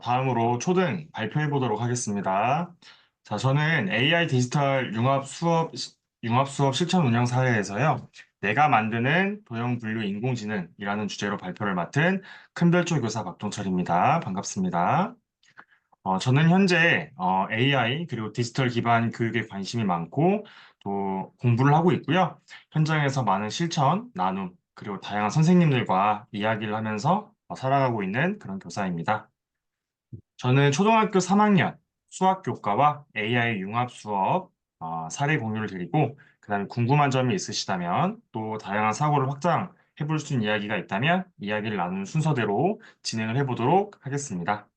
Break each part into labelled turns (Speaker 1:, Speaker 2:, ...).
Speaker 1: 다음으로 초등 발표해 보도록 하겠습니다. 자, 저는 AI 디지털 융합 수업 실천 운영 사회에서요. 내가 만드는 도형 분류 인공지능이라는 주제로 발표를 맡은 큰별초 교사 박동철입니다. 반갑습니다. 저는 현재 AI 그리고 디지털 기반 교육에 관심이 많고 또 공부를 하고 있고요. 현장에서 많은 실천, 나눔, 그리고 다양한 선생님들과 이야기를 하면서 살아가고 있는 그런 교사입니다. 저는 초등학교 3학년 수학 교과와 AI 융합 수업 사례 공유를 드리고, 그다음에 궁금한 점이 있으시다면 또 다양한 사고를 확장해 볼 수 있는 이야기가 있다면 이야기를 나누는 순서대로 진행을 해보도록 하겠습니다.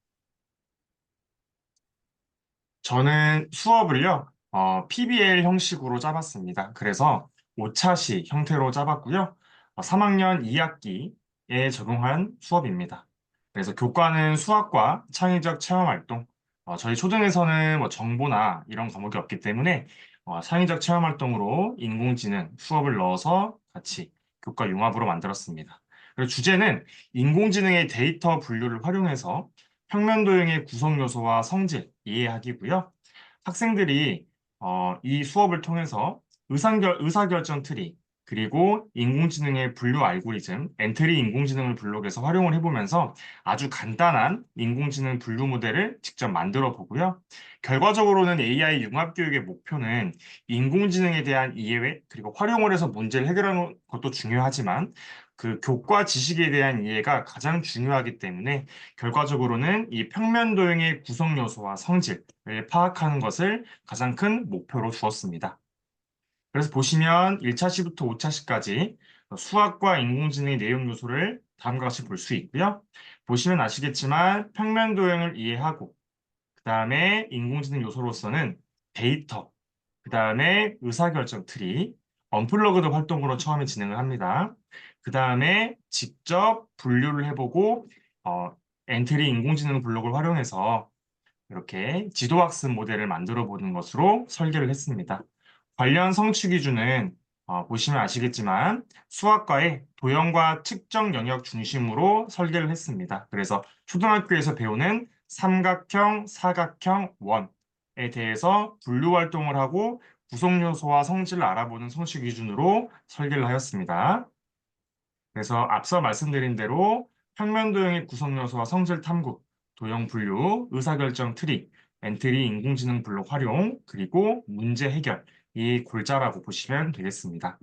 Speaker 1: 저는 수업을요, PBL 형식으로 짜봤습니다. 그래서 오차시 형태로 짜봤고요. 3학년 2학기에 적용한 수업입니다. 그래서 교과는 수학과 창의적 체험 활동, 저희 초등에서는 뭐 정보나 이런 과목이 없기 때문에 창의적 체험 활동으로 인공지능 수업을 넣어서 같이 교과 융합으로 만들었습니다. 그리고 주제는 인공지능의 데이터 분류를 활용해서 평면도형의 구성 요소와 성질 이해하기고요. 학생들이 이 수업을 통해서 의사결정 트리, 그리고 인공지능의 분류 알고리즘, 엔트리 인공지능을 블록에서 활용을 해보면서 아주 간단한 인공지능 분류 모델을 직접 만들어 보고요. 결과적으로는 AI 융합 교육의 목표는 인공지능에 대한 이해, 그리고 활용을 해서 문제를 해결하는 것도 중요하지만 그 교과 지식에 대한 이해가 가장 중요하기 때문에 결과적으로는 이 평면 도형의 구성 요소와 성질을 파악하는 것을 가장 큰 목표로 두었습니다. 그래서 보시면 1차시부터 5차시까지 수학과 인공지능의 내용 요소를 다음과 같이 볼 수 있고요. 보시면 아시겠지만 평면 도형을 이해하고 그 다음에 인공지능 요소로서는 데이터, 그 다음에 의사결정 트리, 언플러그드 활동으로 처음에 진행을 합니다. 그 다음에 직접 분류를 해보고 어, 엔트리 인공지능 블록을 활용해서 이렇게 지도학습 모델을 만들어 보는 것으로 설계를 했습니다. 관련 성취 기준은 보시면 아시겠지만 수학과의 도형과 측정 영역 중심으로 설계를 했습니다. 그래서 초등학교에서 배우는 삼각형, 사각형, 원에 대해서 분류 활동을 하고 구성 요소와 성질을 알아보는 성취 기준으로 설계를 하였습니다. 그래서 앞서 말씀드린 대로 평면 도형의 구성 요소와 성질 탐구, 도형 분류, 의사결정 트리, 엔트리 인공지능 블록 활용, 그리고 문제 해결, 이 골자라고 보시면 되겠습니다.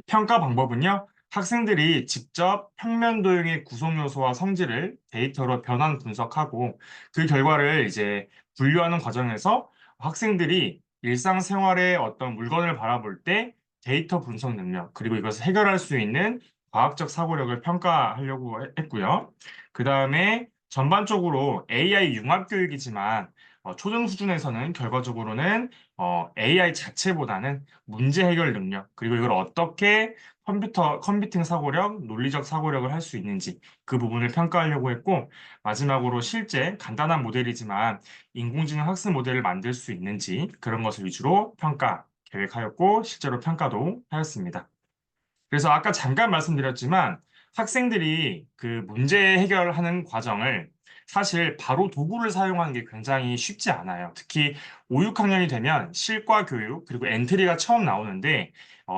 Speaker 1: 평가 방법은요, 학생들이 직접 평면 도형의 구성 요소와 성질을 데이터로 변환 분석하고 그 결과를 이제 분류하는 과정에서 학생들이 일상생활의 어떤 물건을 바라볼 때 데이터 분석 능력, 그리고 이것을 해결할 수 있는 과학적 사고력을 평가하려고 했고요. 그 다음에 전반적으로 AI 융합 교육이지만 초등 수준에서는 결과적으로는 AI 자체보다는 문제 해결 능력, 그리고 이걸 어떻게 컴퓨팅 사고력, 논리적 사고력을 할 수 있는지 그 부분을 평가하려고 했고, 마지막으로 실제 간단한 모델이지만 인공지능 학습 모델을 만들 수 있는지 그런 것을 위주로 평가 계획하였고, 실제로 평가도 하였습니다. 그래서 아까 잠깐 말씀드렸지만 학생들이 그 문제 해결하는 과정을 사실 바로 도구를 사용하는 게 굉장히 쉽지 않아요. 특히 5, 6학년이 되면 실과 교육 그리고 엔트리가 처음 나오는데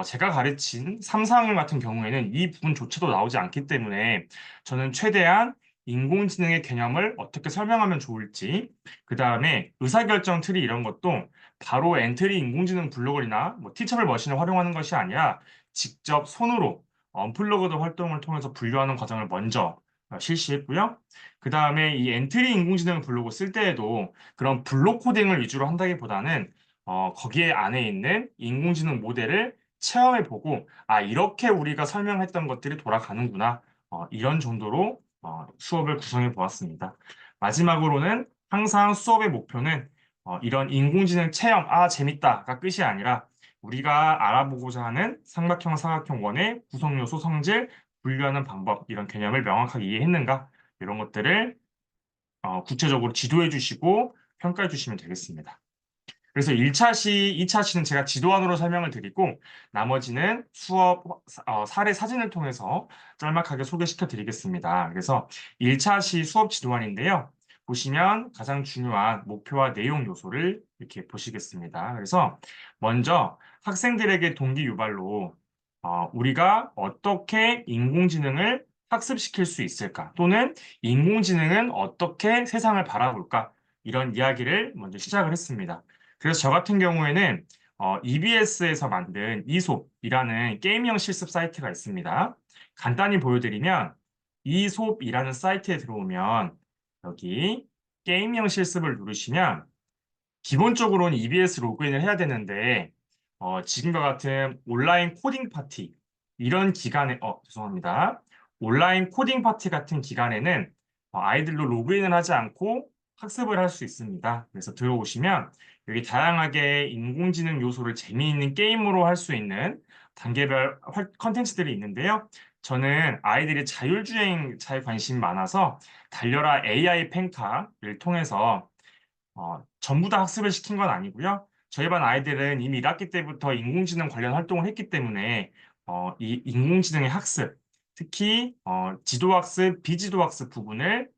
Speaker 1: 제가 가르친 3, 4학년 같은 경우에는 이 부분조차도 나오지 않기 때문에 저는 최대한 인공지능의 개념을 어떻게 설명하면 좋을지, 그 다음에 의사결정 트리 이런 것도 바로 엔트리 인공지능 블록을이나 뭐 티처블 머신을 활용하는 것이 아니라 직접 손으로 언플러그드 활동을 통해서 분류하는 과정을 먼저 실시했고요. 그 다음에 이 엔트리 인공지능 블록을 쓸 때에도 그런 블록 코딩을 위주로 한다기보다는 거기에 안에 있는 인공지능 모델을 체험해보고 이렇게 우리가 설명했던 것들이 돌아가는구나. 이런 정도로 수업을 구성해 보았습니다. 마지막으로는 항상 수업의 목표는 이런 인공지능 체험, 재밌다가 끝이 아니라 우리가 알아보고자 하는 삼각형, 사각형 원의 구성 요소, 성질, 분류하는 방법, 이런 개념을 명확하게 이해했는가? 이런 것들을 구체적으로 지도해 주시고 평가해 주시면 되겠습니다. 그래서 1차 시, 2차 시는 제가 지도안으로 설명을 드리고 나머지는 수업 사례 사진을 통해서 짤막하게 소개시켜 드리겠습니다. 그래서 1차 시 수업 지도안인데요. 보시면 가장 중요한 목표와 내용 요소를 이렇게 보시겠습니다. 그래서 먼저 학생들에게 동기 유발로 우리가 어떻게 인공지능을 학습시킬 수 있을까? 또는 인공지능은 어떻게 세상을 바라볼까? 이런 이야기를 먼저 시작을 했습니다. 그래서 저 같은 경우에는 EBS에서 만든 이솝이라는 게임형 실습 사이트가 있습니다. 간단히 보여드리면 이솝이라는 사이트에 들어오면 여기 게임형 실습을 누르시면 기본적으로는 EBS 로그인을 해야 되는데 지금과 같은 온라인 코딩 파티 이런 기간에 죄송합니다. 온라인 코딩 파티 같은 기간에는 아이들로 로그인을 하지 않고 학습을 할 수 있습니다. 그래서 들어오시면 여기 다양하게 인공지능 요소를 재미있는 게임으로 할 수 있는 단계별 컨텐츠들이 있는데요. 저는 아이들이 자율주행차에 관심이 많아서 달려라 AI 펜카를 통해서 전부 다 학습을 시킨 건 아니고요. 저희 반 아이들은 이미 1학기 때부터 인공지능 관련 활동을 했기 때문에 이 인공지능의 학습, 특히 지도학습, 비지도학습 부분을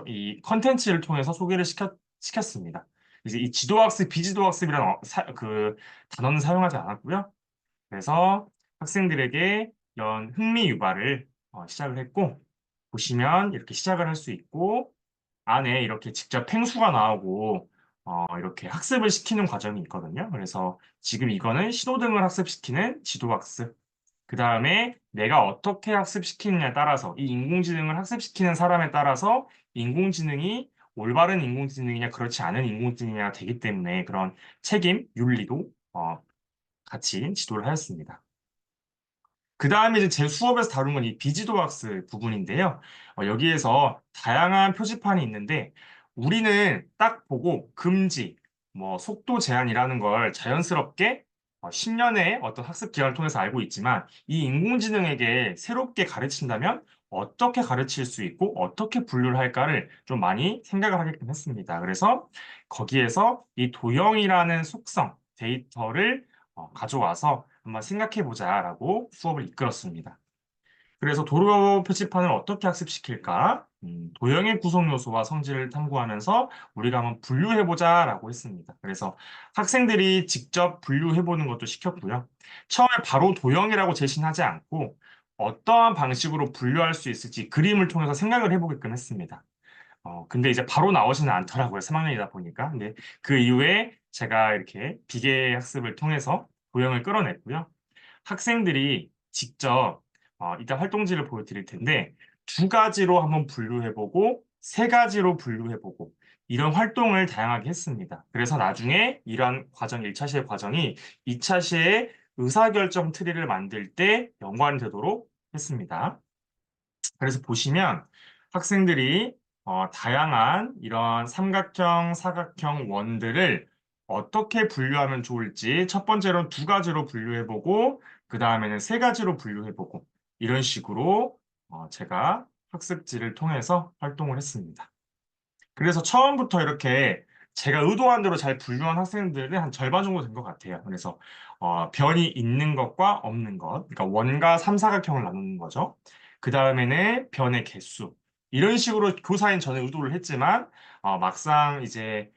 Speaker 1: 이 컨텐츠를 통해서 소개를 시켰습니다. 이제 이 지도학습, 비지도학습이라는 그 단어는 사용하지 않았고요. 그래서 학생들에게 이런 흥미 유발을 시작을 했고, 보시면 이렇게 시작을 할 수 있고, 안에 이렇게 직접 펭수가 나오고 이렇게 학습을 시키는 과정이 있거든요. 그래서 지금 이거는 신호등을 학습시키는 지도학습. 그 다음에 내가 어떻게 학습시키느냐에 따라서 이 인공지능을 학습시키는 사람에 따라서 인공지능이 올바른 인공지능이냐 그렇지 않은 인공지능이냐 되기 때문에 그런 책임, 윤리도 같이 지도를 하였습니다. 그 다음에 이제 제 수업에서 다룬 건 이 비지도학습 부분인데요. 여기에서 다양한 표지판이 있는데 우리는 딱 보고 금지, 뭐 속도 제한이라는 걸 자연스럽게 10년의 어떤 학습 기간을 통해서 알고 있지만 이 인공지능에게 새롭게 가르친다면 어떻게 가르칠 수 있고 어떻게 분류를 할까를 좀 많이 생각을 하게끔 했습니다. 그래서 거기에서 이 도형이라는 속성, 데이터를 가져와서 한번 생각해 보자라고 수업을 이끌었습니다. 그래서 도로 표지판을 어떻게 학습시킬까? 도형의 구성 요소와 성질을 탐구하면서 우리가 한번 분류해 보자라고 했습니다. 그래서 학생들이 직접 분류해 보는 것도 시켰고요. 처음에 바로 도형이라고 제시하지 않고 어떠한 방식으로 분류할 수 있을지 그림을 통해서 생각을 해보게끔 했습니다. 근데 이제 바로 나오지는 않더라고요. 3학년이다 보니까. 근데 그 이후에 제가 이렇게 비계 학습을 통해서 도형을 끌어냈고요. 학생들이 직접 이따 활동지를 보여드릴 텐데 두 가지로 한번 분류해보고 세 가지로 분류해보고 이런 활동을 다양하게 했습니다. 그래서 나중에 이러한 과정, 1차 시의 과정이 2차 시의 의사결정 트리를 만들 때 연관이 되도록 했습니다. 그래서 보시면 학생들이 다양한 이런 삼각형, 사각형 원들을 어떻게 분류하면 좋을지 첫 번째로는 두 가지로 분류해보고 그 다음에는 세 가지로 분류해보고 이런 식으로 제가 학습지를 통해서 활동을 했습니다. 그래서 처음부터 이렇게 제가 의도한 대로 잘 분류한 학생들은 한 절반 정도 된 것 같아요. 그래서 변이 있는 것과 없는 것, 그러니까 원과 삼사각형을 나누는 거죠. 그 다음에는 변의 개수. 이런 식으로 교사인 저는 의도를 했지만 막상 이제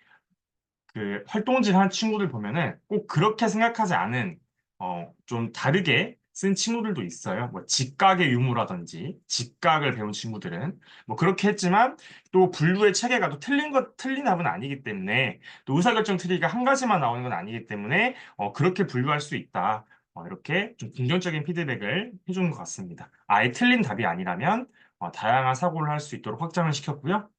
Speaker 1: 그 활동질 한 친구들 보면은 꼭 그렇게 생각하지 않은 좀 다르게 쓴 친구들도 있어요. 뭐 직각의 유무라든지 직각을 배운 친구들은 뭐 그렇게 했지만 또 분류의 체계가 또 틀린 답은 아니기 때문에 또 의사결정 트리가 한 가지만 나오는 건 아니기 때문에 그렇게 분류할 수 있다. 이렇게 좀 긍정적인 피드백을 해주는 것 같습니다. 아예 틀린 답이 아니라면 다양한 사고를 할 수 있도록 확장을 시켰고요.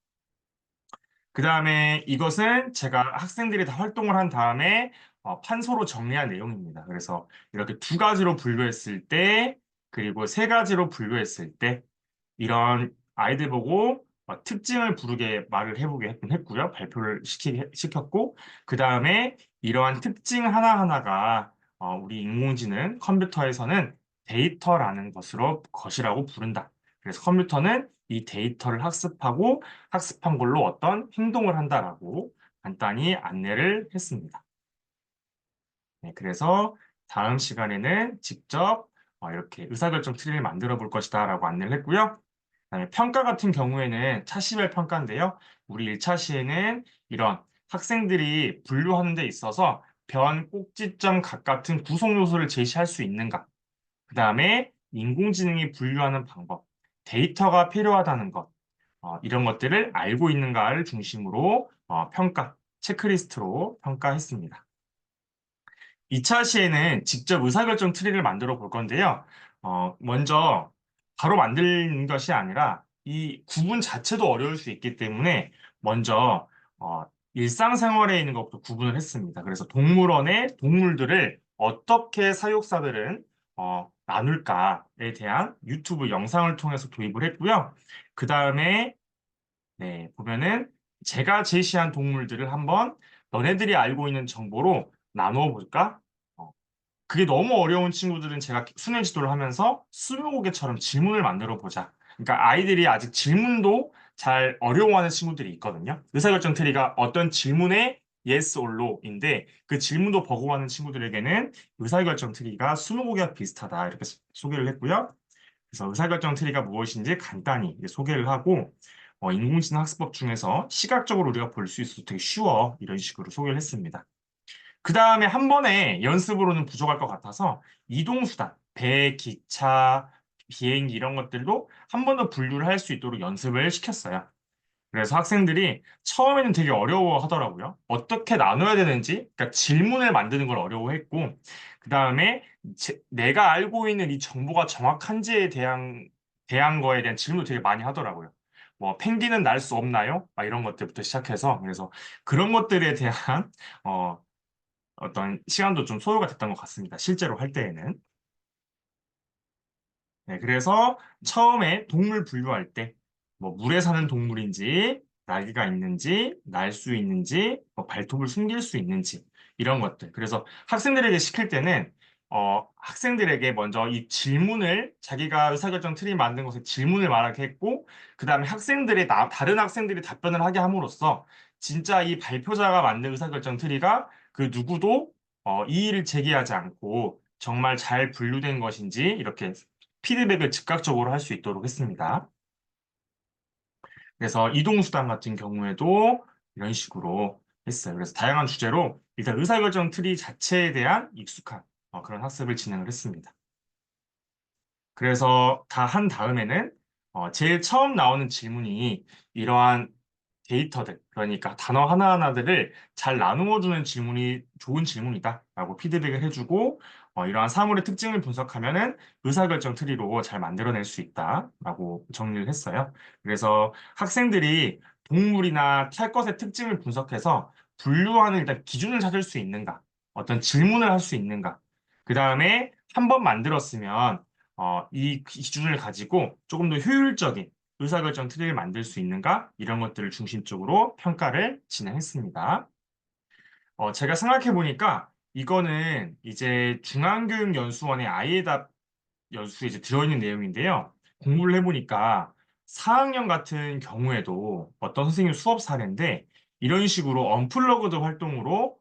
Speaker 1: 그 다음에 이것은 제가 학생들이 다 활동을 한 다음에 판서로 정리한 내용입니다. 그래서 이렇게 두 가지로 분류했을 때, 그리고 세 가지로 분류했을 때, 이런 아이들 보고 특징을 부르게 말을 해보게 했고요. 발표를 시켰고, 그 다음에 이러한 특징 하나하나가 우리 인공지능 컴퓨터에서는 데이터라는 것이라고 부른다. 그래서 컴퓨터는 이 데이터를 학습하고 학습한 걸로 어떤 행동을 한다라고 간단히 안내를 했습니다. 네, 그래서 다음 시간에는 직접 이렇게 의사결정 트리를 만들어 볼 것이다 라고 안내를 했고요. 그다음에 평가 같은 경우에는 차시별 평가인데요. 우리 1차 시에는 이런 학생들이 분류하는 데 있어서 변, 꼭지점, 각 같은 구성 요소를 제시할 수 있는가. 그다음에 인공지능이 분류하는 방법, 데이터가 필요하다는 것, 이런 것들을 알고 있는가를 중심으로 평가, 체크리스트로 평가했습니다. 2차 시에는 직접 의사결정 트리를 만들어 볼 건데요. 먼저 바로 만드는 것이 아니라 이 구분 자체도 어려울 수 있기 때문에 먼저 일상생활에 있는 것부터 구분을 했습니다. 그래서 동물원의 동물들을 어떻게 사육사들은 나눌까에 대한 유튜브 영상을 통해서 도입을 했고요. 그 다음에 네, 보면은 제가 제시한 동물들을 한번 너네들이 알고 있는 정보로 나누어 볼까? 그게 너무 어려운 친구들은 제가 수능 지도를 하면서 스무고개처럼 질문을 만들어 보자. 그러니까 아이들이 아직 질문도 잘 어려워하는 친구들이 있거든요. 의사결정 트리가 어떤 질문에 yes or no인데 그 질문도 버거워하는 친구들에게는 의사결정 트리가 스무고개와 비슷하다 이렇게 소개를 했고요. 그래서 의사결정 트리가 무엇인지 간단히 이제 소개를 하고 인공지능 학습법 중에서 시각적으로 우리가 볼 수 있어서 되게 쉬워 이런 식으로 소개를 했습니다. 그 다음에 한 번에 연습으로는 부족할 것 같아서 이동수단, 배, 기차, 비행기 이런 것들도 한 번 더 분류를 할 수 있도록 연습을 시켰어요. 그래서 학생들이 처음에는 되게 어려워 하더라고요. 어떻게 나눠야 되는지, 그러니까 질문을 만드는 걸 어려워했고, 그 다음에 내가 알고 있는 이 정보가 정확한지에 대한 거에 대한 질문도 되게 많이 하더라고요. 뭐, 펭귄은 날 수 없나요? 막 이런 것들부터 시작해서, 그래서 그런 것들에 대한, 어, 어떤 시간도 좀 소요가 됐던 것 같습니다. 실제로 할 때에는. 네, 그래서 처음에 동물 분류할 때, 뭐, 물에 사는 동물인지, 날개가 있는지, 날 수 있는지, 뭐 발톱을 숨길 수 있는지, 이런 것들. 그래서 학생들에게 시킬 때는, 학생들에게 먼저 이 질문을, 자기가 의사결정 트리 만든 것에 질문을 말하게 했고, 그 다음에 다른 학생들이 답변을 하게 함으로써, 진짜 이 발표자가 만든 의사결정 트리가 그 누구도 이의를 제기하지 않고, 정말 잘 분류된 것인지, 이렇게 피드백을 즉각적으로 할 수 있도록 했습니다. 그래서 이동수단 같은 경우에도 이런 식으로 했어요. 그래서 다양한 주제로 일단 의사결정 트리 자체에 대한 익숙한 그런 학습을 진행을 했습니다. 그래서 다 한 다음에는 제일 처음 나오는 질문이 이러한 데이터들, 그러니까 단어 하나하나들을 잘 나누어주는 질문이 좋은 질문이다라고 피드백을 해주고 이러한 사물의 특징을 분석하면은 의사결정 트리로 잘 만들어낼 수 있다라고 정리를 했어요. 그래서 학생들이 동물이나 탈 것의 특징을 분석해서 분류하는 일단 기준을 찾을 수 있는가, 어떤 질문을 할 수 있는가, 그 다음에 한 번 만들었으면 이 기준을 가지고 조금 더 효율적인 의사결정 트리를 만들 수 있는가? 이런 것들을 중심적으로 평가를 진행했습니다. 제가 생각해 보니까 이거는 이제 중앙교육연수원의 아이에답 연수에 이제 들어있는 내용인데요. 공부를 해보니까 4학년 같은 경우에도 어떤 선생님 수업 사례인데 이런 식으로 언플러그드 활동으로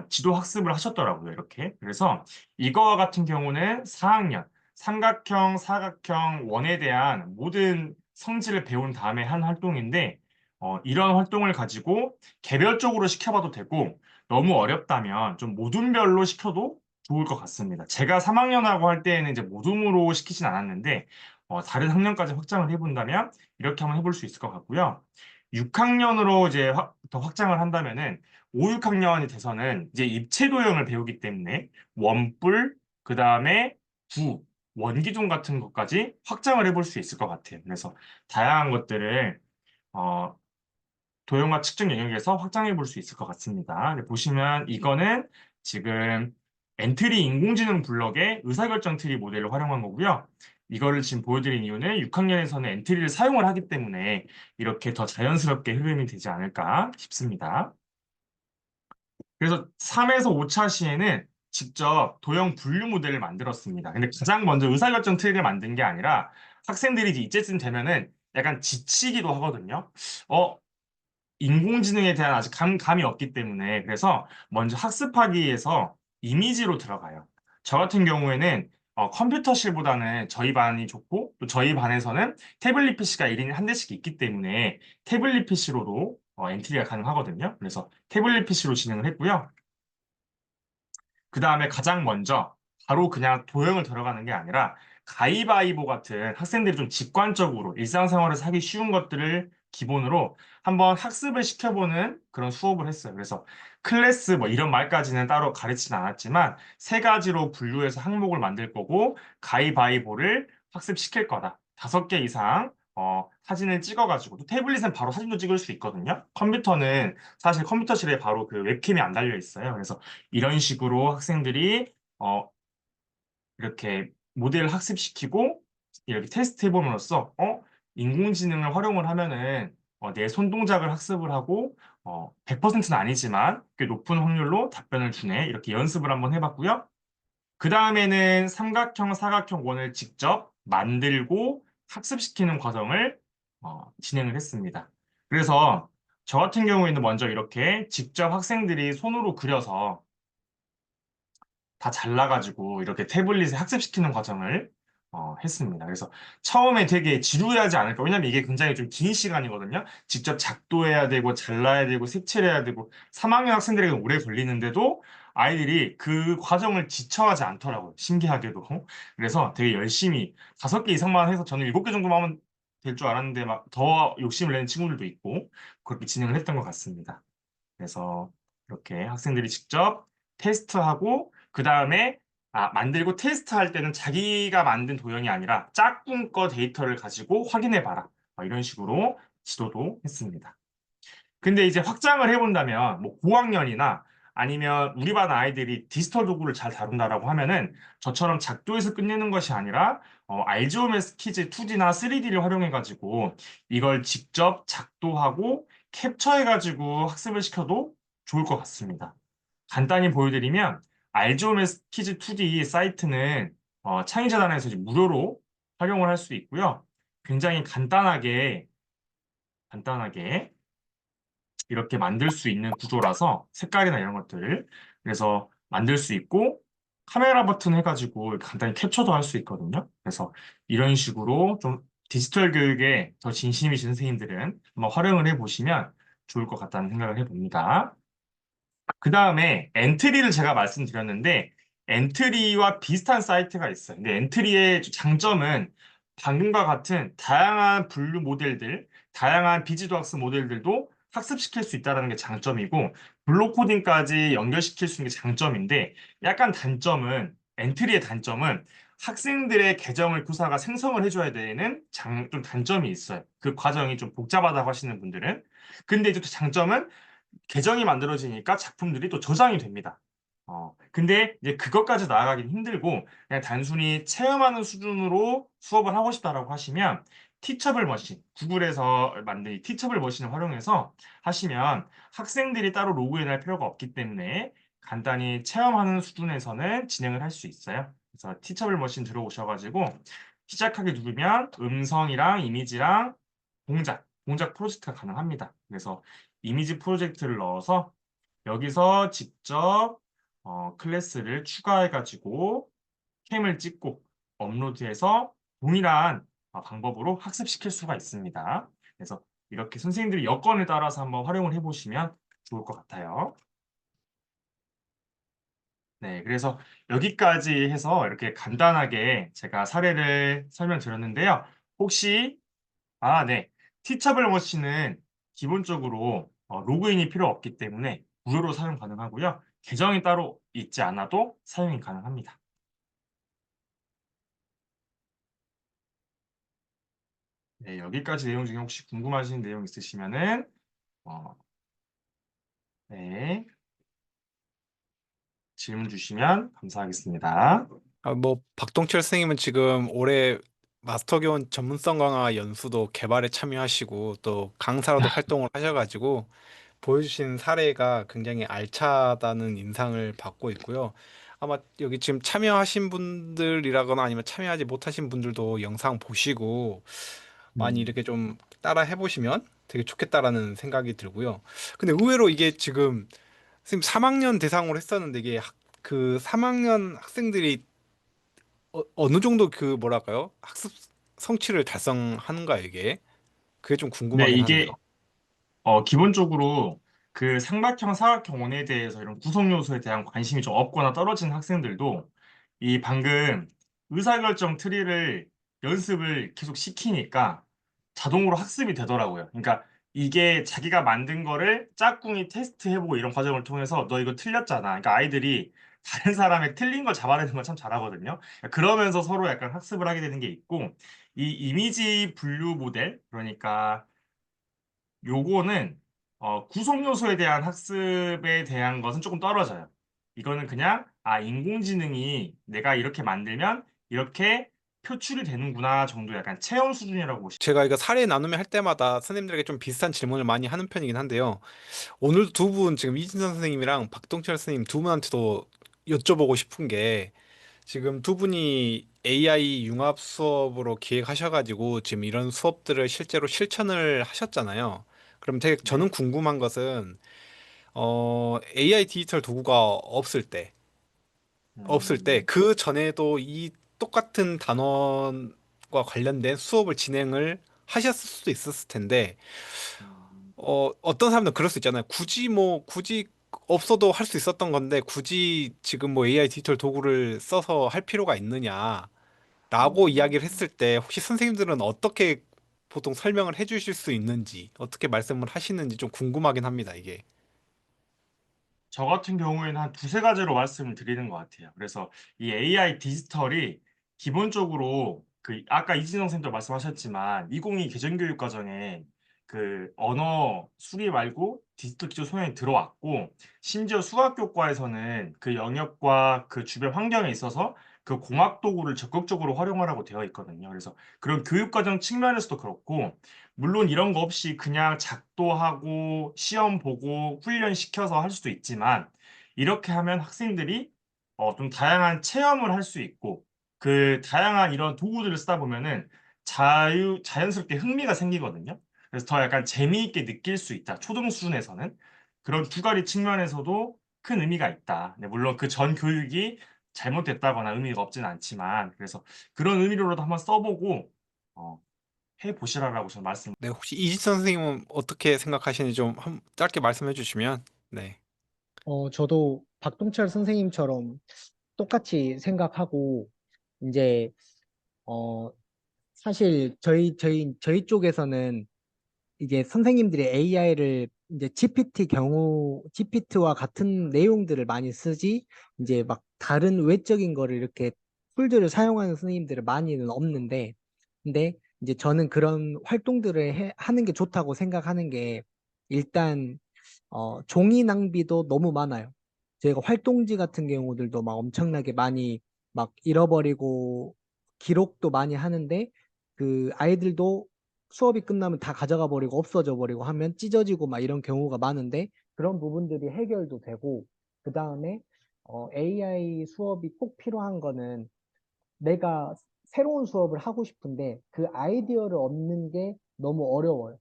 Speaker 1: 지도 학습을 하셨더라고요. 이렇게. 그래서 이거와 같은 경우는 4학년 삼각형, 사각형, 원에 대한 모든 성질을 배운 다음에 한 활동인데 이런 활동을 가지고 개별적으로 시켜봐도 되고 너무 어렵다면 좀 모둠별로 시켜도 좋을 것 같습니다. 제가 3학년하고 할 때에는 이제 모둠으로 시키진 않았는데, 다른 학년까지 확장을 해본다면 이렇게 한번 해볼 수 있을 것 같고요. 6학년으로 이제 더 확장을 한다면은 5, 6학년이 돼서는 이제 입체 도형을 배우기 때문에 원뿔, 그 다음에 구, 원기둥 같은 것까지 확장을 해볼 수 있을 것 같아요. 그래서 다양한 것들을 어, 도형과 측정 영역에서 확장해 볼 수 있을 것 같습니다. 보시면 이거는 지금 엔트리 인공지능 블럭의 의사결정 트리 모델을 활용한 거고요. 이거를 지금 보여드린 이유는 6학년에서는 엔트리를 사용을 하기 때문에 이렇게 더 자연스럽게 흐름이 되지 않을까 싶습니다. 그래서 3에서 5차 시에는 직접 도형 분류 모델을 만들었습니다. 근데 가장 먼저 의사결정 트리를 만든 게 아니라 학생들이 이제 이제쯤 되면은 약간 지치기도 하거든요. 어, 인공지능에 대한 아직 감이 없기 때문에 그래서 먼저 학습하기 위해서 이미지로 들어가요. 저 같은 경우에는 컴퓨터실보다는 저희 반이 좋고 또 저희 반에서는 태블릿 PC가 1인에 한 대씩 있기 때문에 태블릿 PC로도 엔트리가 가능하거든요. 그래서 태블릿 PC로 진행을 했고요. 그 다음에 가장 먼저 바로 그냥 도형을 들어가는 게 아니라 가위바위보 같은 학생들이 좀 직관적으로 일상생활에서 하기 쉬운 것들을 기본으로 한번 학습을 시켜보는 그런 수업을 했어요. 그래서 클래스 뭐 이런 말까지는 따로 가르치진 않았지만 세 가지로 분류해서 항목을 만들 거고 가위바위보를 학습시킬 거다. 5개 이상 사진을 찍어가지고 또 태블릿은 바로 사진도 찍을 수 있거든요. 컴퓨터는 사실 컴퓨터실에 바로 그 웹캠이 안 달려 있어요. 그래서 이런 식으로 학생들이 이렇게 모델을 학습시키고 이렇게 테스트 해봄으로써 인공지능을 활용을 하면은 내 손동작을 학습을 하고 100%는 아니지만 꽤 높은 확률로 답변을 주네. 이렇게 연습을 한번 해봤고요. 그 다음에는 삼각형, 사각형 원을 직접 만들고 학습시키는 과정을 진행을 했습니다. 그래서 저 같은 경우에는 먼저 이렇게 직접 학생들이 손으로 그려서 다 잘라가지고 이렇게 태블릿에 학습시키는 과정을 했습니다. 그래서 처음에 되게 지루해하지 않을까. 왜냐면 이게 굉장히 좀 긴 시간이거든요. 직접 작도해야 되고 잘라야 되고 색칠해야 되고 3학년 학생들에게 오래 걸리는데도 아이들이 그 과정을 지쳐하지 않더라고요. 신기하게도. 그래서 되게 열심히 5개 이상만 해서 저는 7개 정도만 하면 될 줄 알았는데 막 더 욕심을 내는 친구들도 있고 그렇게 진행을 했던 것 같습니다. 그래서 이렇게 학생들이 직접 테스트하고 그 다음에 만들고 테스트할 때는 자기가 만든 도형이 아니라 짝꿍 거 데이터를 가지고 확인해 봐라. 이런 식으로 지도도 했습니다. 근데 이제 확장을 해본다면 뭐 고학년이나 아니면 우리 반 아이들이 디지털 도구를 잘 다룬다라고 하면은 저처럼 작도해서 끝내는 것이 아니라 알지오메 스키즈 2D나 3D를 활용해가지고 이걸 직접 작도하고 캡처해가지고 학습을 시켜도 좋을 것 같습니다. 간단히 보여드리면 알지오메 스키즈 2D 사이트는 창의재단에서 이제 무료로 활용을 할 수 있고요. 굉장히 간단하게 이렇게 만들 수 있는 구조라서 색깔이나 이런 것들 그래서 만들 수 있고 카메라 버튼 해가지고 간단히 캡처도 할 수 있거든요. 그래서 이런 식으로 좀 디지털 교육에 더 진심이신 선생님들은 한번 활용을 해보시면 좋을 것 같다는 생각을 해봅니다. 그 다음에 엔트리를 제가 말씀드렸는데 엔트리와 비슷한 사이트가 있어요. 근데 엔트리의 장점은 방금과 같은 다양한 분류 모델들, 다양한 비지도 학습 모델들도 학습시킬 수 있다는 게 장점이고 블록 코딩까지 연결시킬 수 있는 게 장점인데 약간 단점은 엔트리의 단점은 학생들의 계정을 교사가 생성을 해줘야 되는 좀 단점이 있어요. 그 과정이 좀 복잡하다고 하시는 분들은. 근데 이제 또 장점은 계정이 만들어지니까 작품들이 또 저장이 됩니다. 근데 이제 그것까지 나아가긴 힘들고 그냥 단순히 체험하는 수준으로 수업을 하고 싶다라고 하시면 티처블 머신, 구글에서 만든 이 티처블 머신을 활용해서 하시면 학생들이 따로 로그인할 필요가 없기 때문에 간단히 체험하는 수준에서는 진행을 할 수 있어요. 그래서 티처블 머신 들어오셔가지고 시작하기 누르면 음성이랑 이미지랑 동작 프로젝트가 가능합니다. 그래서 이미지 프로젝트를 넣어서 여기서 직접 클래스를 추가해가지고 캠을 찍고 업로드해서 동일한 방법으로 학습시킬 수가 있습니다. 그래서 이렇게 선생님들이 여건에 따라서 한번 활용을 해보시면 좋을 것 같아요. 네, 그래서 여기까지 해서 이렇게 간단하게 제가 사례를 설명드렸는데요. 혹시 네. 티처블 머신은 기본적으로 로그인이 필요 없기 때문에 무료로 사용 가능하고요. 계정이 따로 있지 않아도 사용이 가능합니다. 네, 여기까지 내용 중에 혹시 궁금하신 내용 있으시면은 어, 네, 질문 주시면 감사하겠습니다.
Speaker 2: 뭐 박동철 선생님은 지금 올해 마스터 교원 전문성 강화 연수도 개발에 참여하시고 또 강사로도 활동을 하셔가지고 보여주신 사례가 굉장히 알차다는 인상을 받고 있고요. 아마 여기 지금 참여하신 분들이라거나 아니면 참여하지 못하신 분들도 영상 보시고 많이
Speaker 1: 음,
Speaker 2: 이렇게 좀 따라 해보시면 되게 좋겠다라는 생각이 들고요. 근데 의외로 이게 지금 선생님 3학년 대상으로 했었는데 이게 그 3학년 학생들이 어느 정도 그 뭐랄까요? 학습 성취를 달성하는가 이게? 그게 좀
Speaker 1: 네,
Speaker 2: 궁금하긴 하네요.
Speaker 1: 이게 기본적으로 그 삼각형, 사각형 원에 대해서 이런 구성 요소에 대한 관심이 좀 없거나 떨어진 학생들도 이 방금 의사결정 트리를 연습을 계속 시키니까 자동으로 학습이 되더라고요. 그러니까 이게 자기가 만든 거를 짝꿍이 테스트해보고 이런 과정을 통해서 너 이거 틀렸잖아. 그러니까 아이들이 다른 사람의 틀린 걸 잡아내는 걸 참 잘하거든요. 그러면서 서로 약간 학습을 하게 되는 게 있고, 이 이미지 분류 모델, 그러니까 요거는 구성 요소에 대한 학습에 대한 것은 조금 떨어져요. 이거는 그냥 인공지능이 내가 이렇게 만들면 이렇게 표출이 되는구나 정도 약간 체험 수준이라고 보시면
Speaker 2: 제가 이거 사례 나눔회 할 때마다 선생님들에게 좀 비슷한 질문을 많이 하는 편이긴 한데요. 오늘 두 분 지금 이진선 선생님이랑 박동철 선생님 두 분한테도 여쭤보고 싶은 게 지금 두 분이 AI 융합 수업으로 기획하셔가지고 지금 이런 수업들을 실제로 실천을 하셨잖아요. 그럼 되게 저는
Speaker 1: 네.
Speaker 2: 궁금한 것은 AI 디지털 도구가 없을 때
Speaker 1: 음,
Speaker 2: 그 전에도 이 똑같은 단원과 관련된 수업을 진행을 하셨을 수도 있었을 텐데
Speaker 1: 음,
Speaker 2: 어떤 사람들은 그럴 수 있잖아요. 굳이 없어도 할 수 있었던 건데 굳이 지금 뭐 AI 디지털 도구를 써서 할 필요가 있느냐라고 이야기를
Speaker 1: 음.
Speaker 2: 했을 때 혹시 선생님들은 어떻게 보통 설명을 해주실 수 있는지 어떻게 말씀을 하시는지 좀 궁금하긴 합니다, 이게.
Speaker 1: 저 같은 경우에는 한 두세 가지로 말씀을 드리는 것 같아요. 그래서 이 AI 디지털이 기본적으로 그 아까 이진영 선생님도 말씀하셨지만 2022 개정교육 과정에 그 언어 수리 말고 디지털 기초 소양이 들어왔고 심지어 수학교과에서는 그 영역과 그 주변 환경에 있어서 그 공학 도구를 적극적으로 활용하라고 되어 있거든요. 그래서 그런 교육 과정 측면에서도 그렇고 물론 이런 거 없이 그냥 작도하고 시험 보고 훈련시켜서 할 수도 있지만 이렇게 하면 학생들이 좀 다양한 체험을 할 수 있고 그 다양한 이런 도구들을 쓰다 보면은 자연스럽게 흥미가 생기거든요. 그래서 더 약간 재미있게 느낄 수 있다. 초등 수준에서는 그런 두 가지 측면에서도 큰 의미가 있다. 네, 물론 그 전 교육이 잘못됐다거나 의미가 없진 않지만 그래서 그런 의미로라도 한번 써보고 어, 해 보시라라고 저는 말씀.
Speaker 2: 네, 혹시 이지선 선생님은 어떻게 생각하시는지 좀 짧게 말씀해 주시면. 네.
Speaker 3: 저도 박동철 선생님처럼 똑같이 생각하고, 이제, 어, 사실 저희 쪽에서는 이게 선생님들이 AI를 이제 GPT와 같은 내용들을 많이 쓰지, 이제 막 다른 외적인 거를 이렇게 툴들을 사용하는 선생님들은 많이는 없는데, 근데 이제 저는 그런 활동들을 하는 게 좋다고 생각하는 게, 일단 종이 낭비도 너무 많아요. 저희가 활동지 같은 경우들도 막 엄청나게 많이 막 잃어버리고 기록도 많이 하는데, 그 아이들도 수업이 끝나면 다 가져가 버리고 없어져 버리고 하면 찢어지고 막 이런 경우가 많은데, 그런 부분들이 해결도 되고, 그 다음에 AI 수업이 꼭 필요한 거는, 내가 새로운 수업을 하고 싶은데 그 아이디어를 얻는 게 너무 어려워요.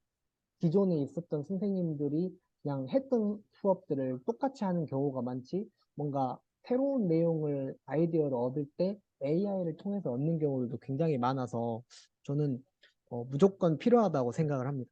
Speaker 3: 기존에 있었던 선생님들이 그냥 했던 수업들을 똑같이 하는 경우가 많지, 뭔가 새로운 내용을 아이디어를 얻을 때 AI를 통해서 얻는 경우들도 굉장히 많아서, 저는 무조건 필요하다고 생각을 합니다.